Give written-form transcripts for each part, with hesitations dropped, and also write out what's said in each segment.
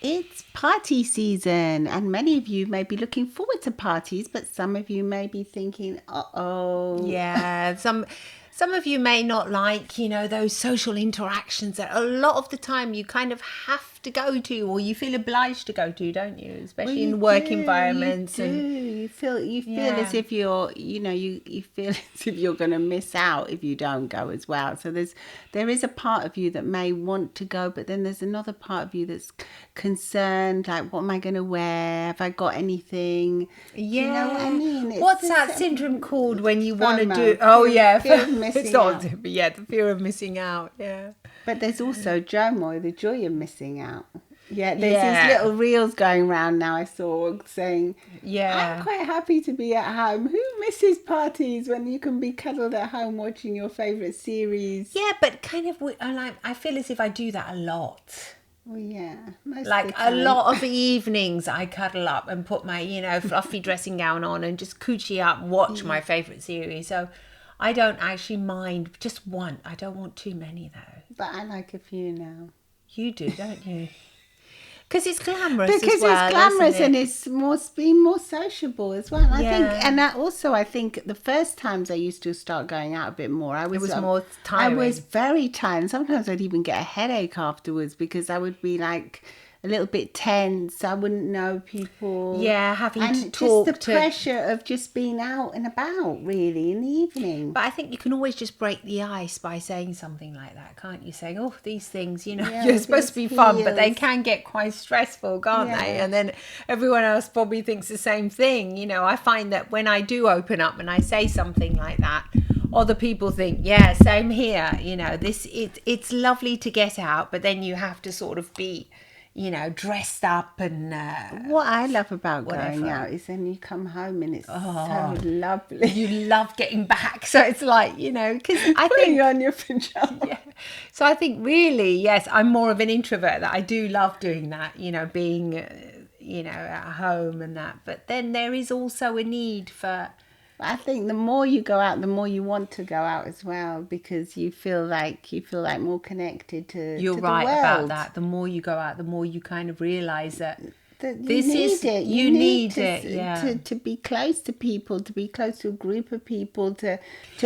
It's party season, and many of you may be looking forward to parties, but some of you may be thinking, uh-oh. Yeah, some of you may not like, those social interactions that a lot of the time you kind of have to go to, or you feel obliged to go to, don't you? Well, Especially you in work do, environments. you do. And You feel as if you're, you feel as if you're going to miss out if you don't go as well. So there is a part of you that may want to go, but then there's another part of you that's concerned, like, what am I going to wear? Have I got anything? Yeah. Do you know what I mean? What's that syndrome called when you want to FOMO, do? Oh, yeah. fear of missing It's not, out. but yeah, the fear of missing out. Yeah. But there's also JOMO, the joy of missing out. Yeah, there's Yeah. these little reels going around now I saw saying, Yeah. I'm quite happy to be at home. Who misses parties when you can be cuddled at home watching your favourite series? Yeah, but kind of, I feel as if I do that a lot. Well, yeah. Most Like of the a time. lot of evenings, I cuddle up and put my, fluffy dressing gown on and just coochie up, watch my favourite series. So I don't actually mind just one. I don't want too many though. But I like a few now. You do, don't you? Because it's glamorous Because as well, it's glamorous isn't and it? it's being more sociable as well. Yeah. I think the first times I used to start going out a bit more, I was more I tiring. was very tired. Sometimes I'd even get a headache afterwards because I would be like a little bit tense. I wouldn't know people. Yeah, having and to talk just the to... pressure of just being out and about really in the evening. But I think you can always just break the ice by saying something like that, can't you? Saying, oh, these things, Yeah, you're supposed to be fun, but they heels. can get quite stressful, can't they? Yeah. And then everyone else probably thinks the same thing. I find that when I do open up and I say something like that, other people think, yeah, same here. It's lovely to get out, but then you have to sort of be, dressed up and What I love about whatever. going out is then you come home and it's so lovely. you love getting back. So it's like, because I Putting think... on your pajamas. Yeah. So I think really, yes, I'm more of an introvert. That I do love doing that, being, at home and that. But then there is also a need for... I think the more you go out, the more you want to go out as well, because you feel like more connected to You're to right the world. about that. The more you go out, the more you kind of realise that That you this need is it. you need to, it. Yeah. to be close to people, to be close to a group of people, to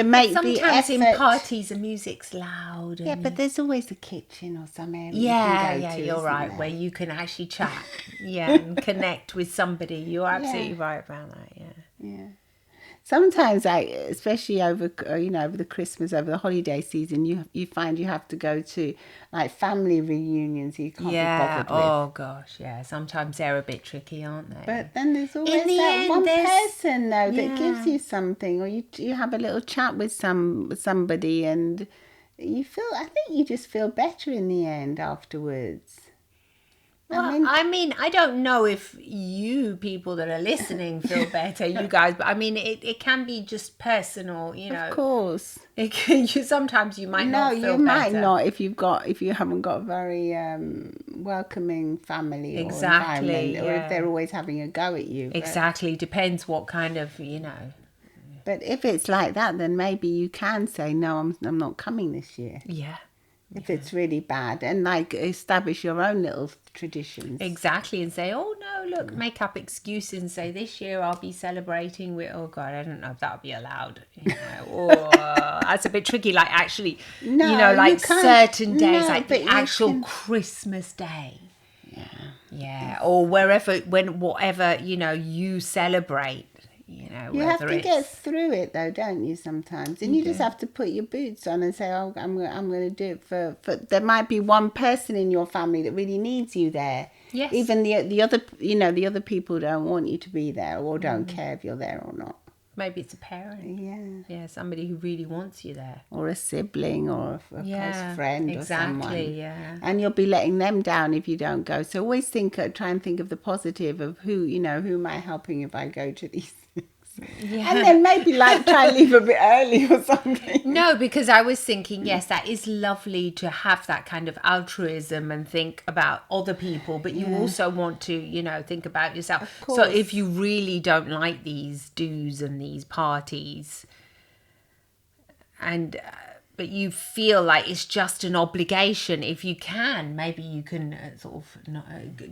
make the Sometimes effort. in parties the music's loud. And Yeah, but there's always a kitchen or some area yeah, you can go to, you're isn't right. there? Where you can actually chat, and connect with somebody. You're absolutely right about that. Yeah. Yeah. Sometimes, especially over the Christmas, over the holiday season, you find you have to go to like family reunions you can't be bothered with. Oh gosh, yeah. Sometimes they're a bit tricky, aren't they? But then there's always the that end, one there's- person though that gives you something, or you have a little chat with somebody, and I think you just feel better in the end afterwards. Well, I don't know if you people that are listening feel better, you guys, but I mean, it can be just personal, Of course. Sometimes you might No, not feel you better. might not if you haven't got a very welcoming family Exactly, or environment, or yeah. if they're always having a go at you. Exactly, depends what kind of, But if it's like that, then maybe you can say, no, I'm not coming this year. Yeah. If it's really bad, and like establish your own little traditions. Exactly, and say, oh no, look, make up excuses and say, this year I'll be celebrating with, oh God, I don't know if that would be allowed. Or that's a bit tricky, like actually, No, like you can't. certain days, No, like but the you actual can- Christmas day. Yeah, or whatever, you celebrate, You whether have to it's... get through it though, don't you? Sometimes, and you just have to put your boots on and say, "Oh, I'm going to do it for." There might be one person in your family that really needs you there. Yes. Even the other, the other people don't want you to be there or don't care if you're there or not. Maybe it's a parent. Yeah. Yeah, somebody who really wants you there. Or a sibling or a close friend or someone. Exactly, yeah. And you'll be letting them down if you don't go. So always try and think of the positive of who am I helping if I go to these things. Yeah. And then maybe try and leave a bit early or something. No, because I was thinking, yes, that is lovely to have that kind of altruism and think about other people, but you also want to, think about yourself. Of course. So if you really don't like these do's and these parties, and but you feel like it's just an obligation. If you can, maybe you can sort of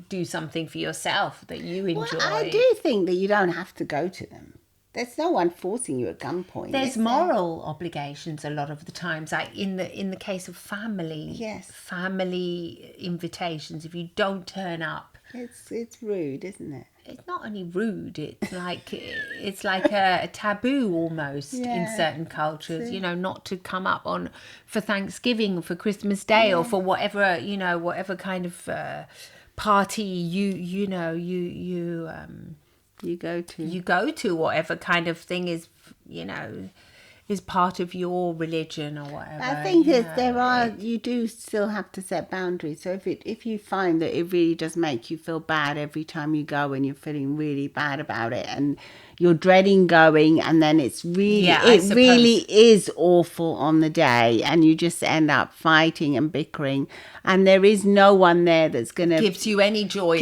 do something for yourself that you enjoy. Well, I do think that you don't have to go to them. There's no one forcing you at gunpoint. There's moral obligations a lot of the times, like in the case of family. Yes. Family invitations. If you don't turn up, it's rude, isn't it? it's not only rude, it's like a taboo almost in certain cultures, not to come up on for Thanksgiving or for Christmas Day or for whatever, whatever kind of party you go to, whatever kind of thing is part of your religion or whatever. I think you do still have to set boundaries. So if you find that it really does make you feel bad every time you go and you're feeling really bad about it and you're dreading going, and then it's really really is awful on the day and you just end up fighting and bickering and there is no one there that's going to gives you any joy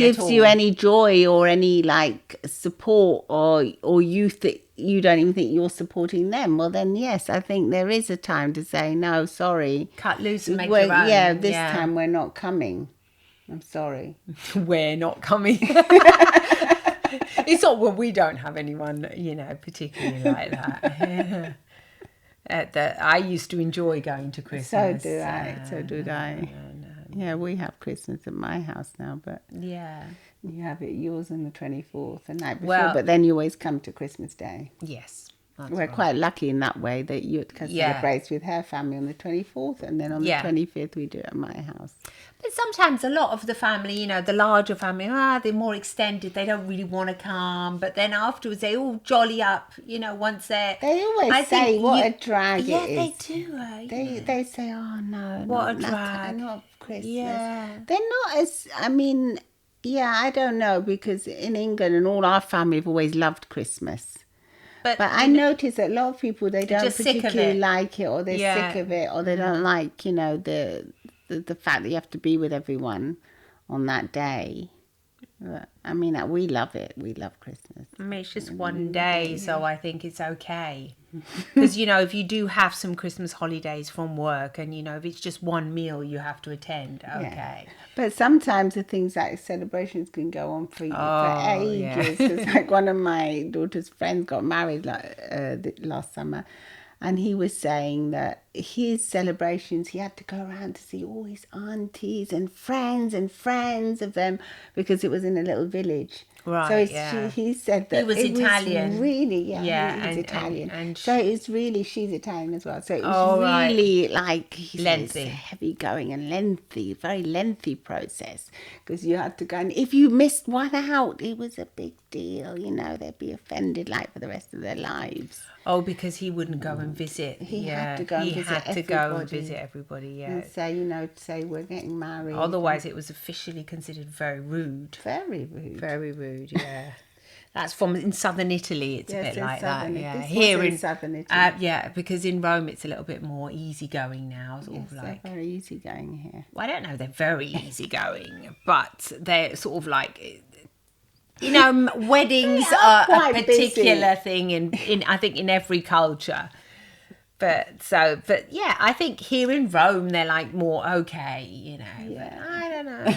or any like support or you don't even think you're supporting them, well then yes, I think there is a time to say no, sorry, cut loose and make your own. This time we're not coming, I'm sorry. We're not coming. It's not, well, we don't have anyone particularly like that. That I used to enjoy going to Christmas. So did I. Yeah, we have Christmas at my house now, but you have it yours on the 24th, the night before, but then you always come to Christmas Day. Yes. We're quite lucky in that way that Yutka celebrates with her family on the 24th, and then on the 25th we do it at my house. But sometimes a lot of the family, the larger family, they're more extended, they don't really want to come, but then afterwards they all jolly up, once they're... They always say what a drag it is. Yeah, they do. They say, oh no, what a drag. Not Christmas. Yeah. They're not as, I don't know, because in England and all our family have always loved Christmas. But I notice that a lot of people, they don't particularly like it, or they're sick of it, or they don't like, the fact that you have to be with everyone on that day. But, we love it. We love Christmas. It's just one day, so I think it's okay. Because, if you do have some Christmas holidays from work and, if it's just one meal you have to attend, okay. Yeah. But sometimes the things like celebrations can go on for ages. It's like one of my daughter's friends got married last summer, and he was saying that his celebrations, he had to go around to see all his aunties and friends of them because it was in a little village. Right, so he said that he was Italian. Was really, he was Italian. And so it's really, she's Italian as well. So it was really like lengthy, heavy going and lengthy, very lengthy process because you had to go. And if you missed one out, it was a big deal. They'd be offended like for the rest of their lives. Oh, because he wouldn't go and visit. He had to go and visit everybody. Yeah. And say we're getting married. Otherwise, it was officially considered very rude. Very rude. Very rude, yeah. That's in southern Italy, it's a bit like that. Yeah. Here in southern Italy. Because in Rome it's a little bit more easygoing now. They're very easygoing here. Well, I don't know, they're very easygoing, but they're sort of like... weddings are a particular thing in I think in every culture. But I think here in Rome they're like more okay, But I don't know.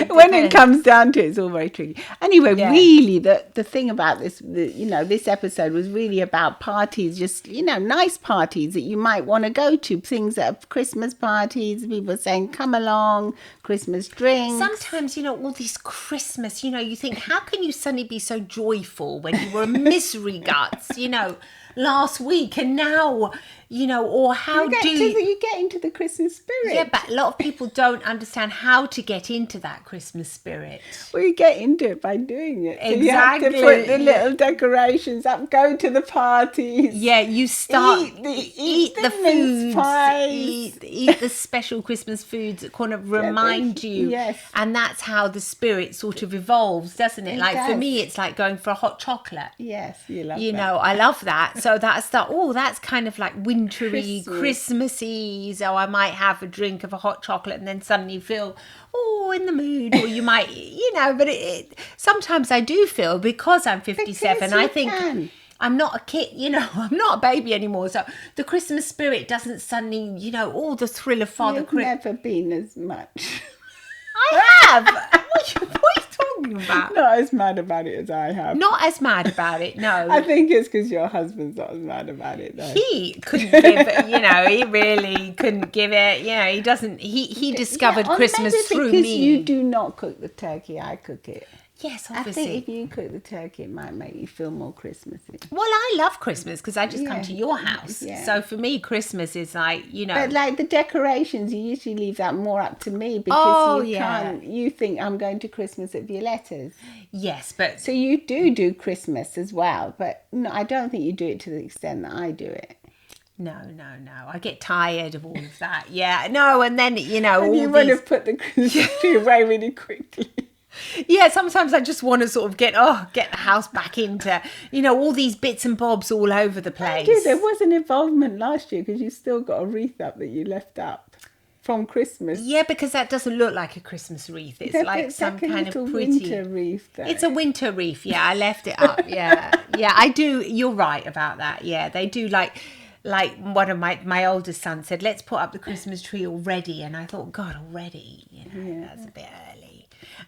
When it comes down to it, it's all very tricky. Anyway, really, the thing about this, this episode was really about parties, just, nice parties that you might want to go to, things that are Christmas parties, people saying, come along, Christmas drinks. Sometimes, all this Christmas, you think, how can you suddenly be so joyful when you were a misery guts, last week, and now, or how you get into the Christmas spirit. Yeah, but a lot of people don't understand how to get into that Christmas spirit. Well, you get into it by doing it. So exactly. You have to put the little decorations up, go to the parties. Yeah, you start eat the foods, pies. eat the special Christmas foods that kind of remind you. Yes. And that's how the spirit sort of evolves, doesn't it? For me, it's like going for a hot chocolate. Yes, you love that. I love that. So that's that's kind of like wintry, Christmassy. So I might have a drink of a hot chocolate and then suddenly feel, in the mood. Or you might, but sometimes I do feel, because I'm 57, I think I'm not a kid, I'm not a baby anymore. So the Christmas spirit doesn't suddenly, all the thrill of Father You've Christmas. never been as much. I have. What are you talking about? Not as mad about it as I have. Not as mad about it, no. I think it's because your husband's not as mad about it, though. He couldn't give it, he really couldn't give it. He doesn't, he discovered or Christmas maybe through because me. you do not cook the turkey, I cook it. Yes, I obviously. think if you cook the turkey, it might make you feel more Christmassy. Well, I love Christmas because I just come Yeah. to your house. Yeah. So for me, Christmas is like, But like the decorations, you usually leave that more up to me because Oh, you yeah. can't. You think I'm going to Christmas at Violetta's, yes, but so you do Christmas as well. But no, I don't think you do it to the extent that I do it. no. I get tired of all of that. Yeah, no, and then, And all you want to these... put the Christmas tree away really quickly. Yeah, sometimes I just want to sort of get the house back into, all these bits and bobs all over the place. Dude, there was an involvement last year because you still got a wreath up that you left up from Christmas. Yeah, because that doesn't look like a Christmas wreath. It's like some a kind of little pretty winter wreath. Though. It's a winter wreath. Yeah, I left it up. Yeah, I do. You're right about that. Yeah, they do like one of my oldest sons said, let's put up the Christmas tree already. And I thought, God, already? That's a bit early.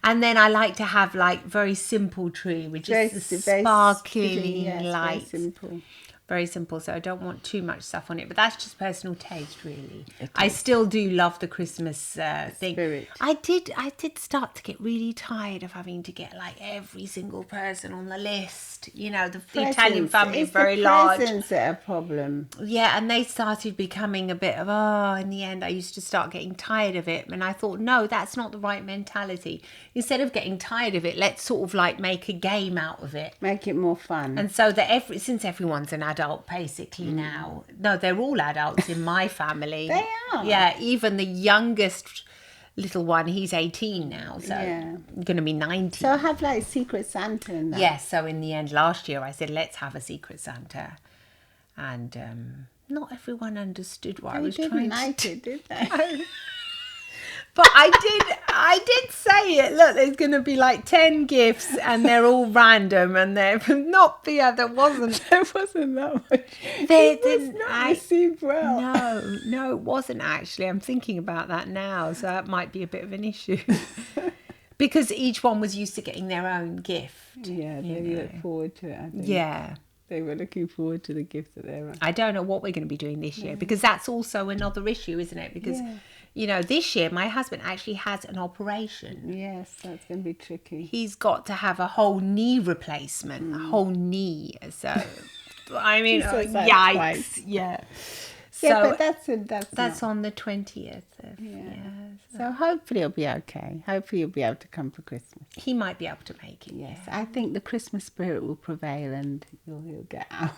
And then I like to have like very simple tree with just the sparkling lights. Very simple. Very simple, so I don't want too much stuff on it. But that's just personal taste, really. I still do love the Christmas thing. Spirit. I did start to get really tired of having to get like every single person on the list. The Italian family is very large. Presents that are a problem. Yeah, and they started becoming a bit of, in the end I used to start getting tired of it. And I thought, no, that's not the right mentality. Instead of getting tired of it, let's sort of like make a game out of it. Make it more fun. And so that since everyone's an adult basically now, no, they're all adults in my family. They are. Yeah, even the youngest little one, he's 18 now, so going to be 19. So have like Secret Santa and that. Yes, so in the end last year I said, let's have a Secret Santa. And not everyone understood what I was trying to do. They didn't like it, did they? But I did say it. Look, there's going to be like 10 gifts and they're all random and they're not there wasn't that much. They It was didn't not received well. No, it wasn't actually. I'm thinking about that now, so that might be a bit of an issue. Because each one was used to getting their own gift. Yeah, they look forward to it, I think. Yeah. They were looking forward to the gift that they were. I don't know what we're going to be doing this year because that's also another issue, isn't it? Because, this year my husband actually has an operation. Yes, that's going to be tricky. He's got to have a whole knee replacement, a whole knee. So, I mean, yikes. Twice. Yeah. Yeah, So but that's on the 20th. So hopefully it'll be okay. Hopefully you'll be able to come for Christmas. He might be able to make it. Yes, I think the Christmas spirit will prevail and you'll get out.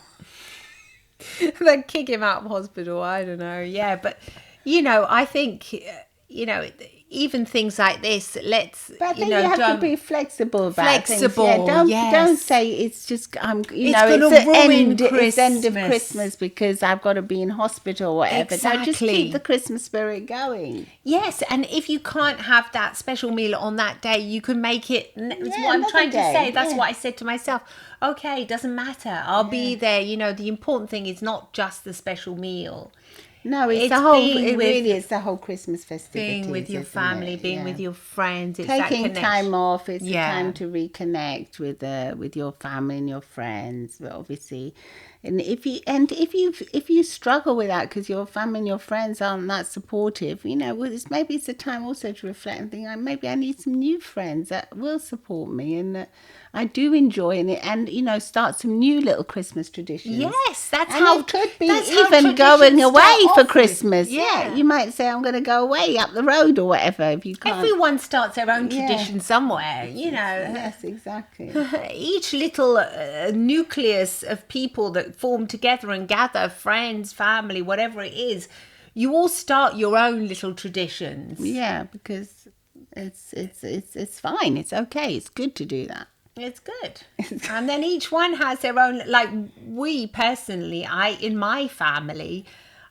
Then kick him out of hospital. I don't know. Yeah, but I think even things like this. Let's. But I think you have to be flexible about flexible. things. Yeah, don't say it's just it's the end of Christmas because I've got to be in hospital or whatever. Exactly. No, just keep the Christmas spirit going. Yes, and if you can't have that special meal on that day, you can make it. That's what I'm trying to say. That's what I said to myself. Okay, it doesn't matter. I'll be there. The important thing is not just the special meal. No, it's the whole. It really is the whole Christmas festivities. Being with your family, being with your friends, it's taking that time off. It's the time to reconnect with your family and your friends. But obviously, and if you struggle with that because your family and your friends aren't that supportive, maybe it's a time also to reflect and think, maybe I need some new friends that will support me and that I do enjoy it, and start some new little Christmas traditions. Yes, it could be even going away for Christmas. Yeah, you might say I'm going to go away up the road or whatever if you can't. Everyone starts their own tradition somewhere, Yes, exactly. Each little nucleus of people that form together and gather, friends, family, whatever it is, you all start your own little traditions. Yeah, because it's fine. It's okay. It's good to do that. It's good. And then each one has their own, like we personally, in my family,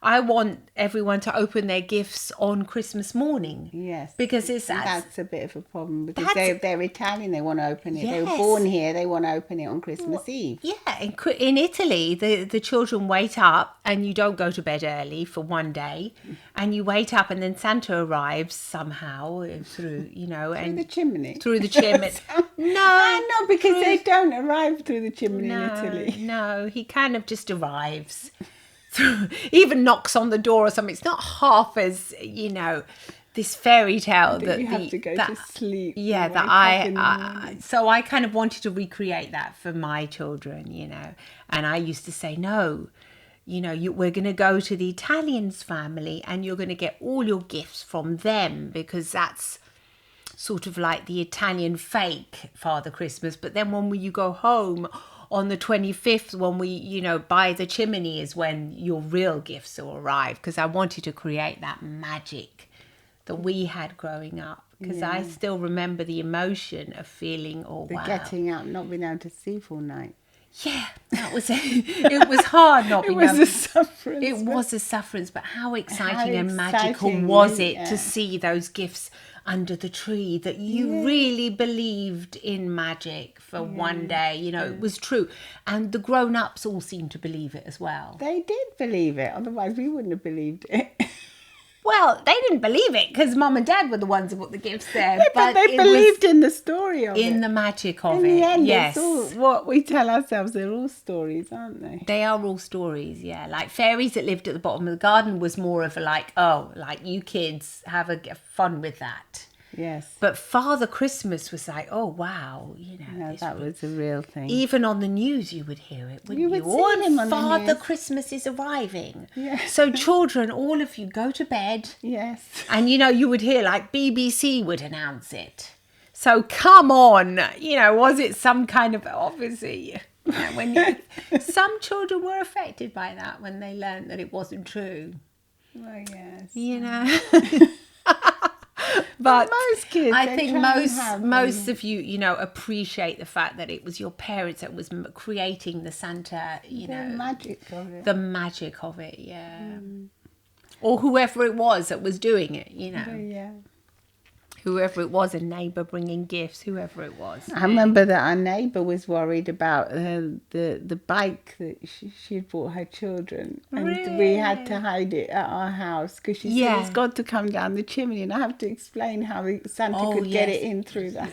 I want everyone to open their gifts on Christmas morning. Yes. Because that's a bit of a problem, because That's- they're Italian, they want to open it. They were Yes. born here, they want to open it on Christmas Eve. Yeah, in Italy, the children wait up, and you don't go to bed early for one day, and you wait up, and then Santa arrives somehow through, Through the chimney. Through the chimney. No, because they don't arrive through the chimney in Italy. No, he kind of just arrives. Even knocks on the door or something. It's not half as, this fairy tale that you have to go to sleep. Yeah, so I kind of wanted to recreate that for my children, and I used to say, no, we're going to go to the Italians' family, and you're going to get all your gifts from them, because that's sort of like the Italian fake Father Christmas. But then when you go home on the 25th, when we, by the chimney, is when your real gifts will arrive, because I wanted to create that magic that we had growing up, because I still remember the emotion of feeling, wow. Getting up, not being able to sleep all night. Yeah, that was it. Was hard not being able. It was a sufferance. It was a sufferance, but how exciting and magical was it to see those gifts under the tree, that you really believed in magic for one day. It was true. And the grown-ups all seemed to believe it as well. They did believe it, otherwise we wouldn't have believed it. Well, they didn't believe it because Mum and Dad were the ones who put the gifts there. Yeah, but they believed in the story of it. In the magic of it. In the end, yes. It's all what we tell ourselves. They're all stories, aren't they? They are all stories, yeah. Like fairies that lived at the bottom of the garden was more of a like you kids have fun with that. Yes. But Father Christmas was like, oh, wow. No, that was a real thing. Even on the news, you would hear it, wouldn't you? Would see him on Father the news. Christmas is arriving. Yes. So children, all of you, go to bed. Yes. And, you would hear, like, BBC would announce it. So come on. Was it some kind of, obviously, some children were affected by that when they learned that it wasn't true. Well, yes. But most kids, I think most of you, appreciate the fact that it was your parents that was creating the Santa, the magic of it. The magic of it, yeah. Or whoever it was that was doing it, Yeah. Whoever it was, a neighbour bringing gifts, whoever it was. I remember that our neighbour was worried about the bike that she had bought her children, and we had to hide it at our house because she said it's got to come down the chimney, and I have to explain how Santa could get it in through that.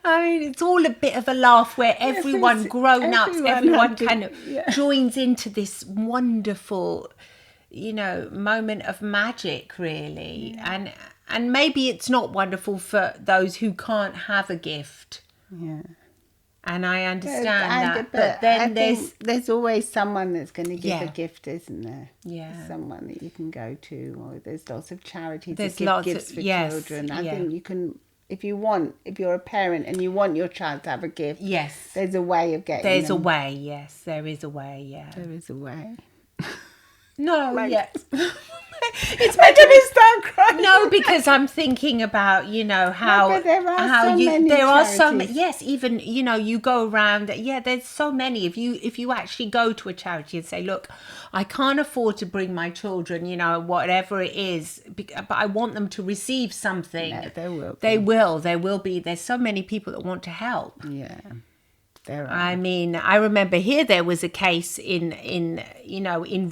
I mean, it's all a bit of a laugh where everyone kind of joins into this wonderful, moment of magic, really. And maybe it's not wonderful for those who can't have a gift. Yeah. And I understand that. But then there's always someone that's going to give a gift, isn't there? Yeah. Someone that you can go to. Or there's lots of charities that give gifts for children. I think you can, if you're a parent and you want your child to have a gift, there's a way of getting There's them. a way, yes. There is a way, yeah. There is a way. No, yes. It's making me start crying. No, because I'm thinking about, how but there are so many charities. Yes, even, you go around, there's so many. If you actually go to a charity and say, look, I can't afford to bring my children, whatever it is, but I want them to receive something. No, there will be. There will be. There's so many people that want to help. Yeah. I mean, I remember here there was a case in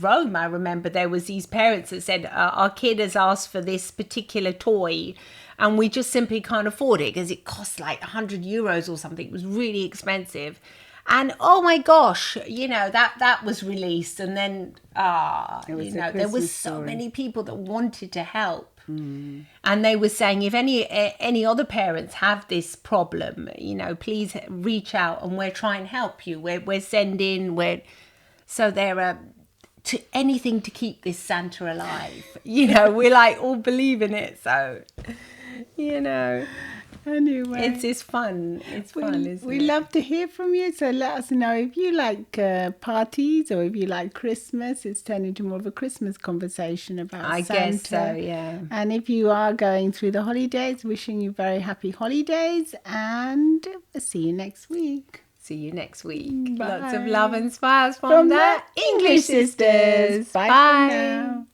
Rome. I remember there was these parents that said our kid has asked for this particular toy, and we just simply can't afford it because it costs like €100 or something. It was really expensive, and oh my gosh, that was released, and then there was so many people that wanted to help. And they were saying, if any other parents have this problem, please reach out and we'll try and help you. We're sending, so there are to anything to keep this Santa alive. We're like all believe in it. So, Anyway, it's fun. It's fun, isn't it? We love to hear from you. So let us know if you like parties or if you like Christmas. It's turned into more of a Christmas conversation about Santa. I guess so, yeah. And if you are going through the holidays, wishing you very happy holidays, and see you next week. See you next week. Bye. Lots of love and smiles from the English sisters. Bye. For now.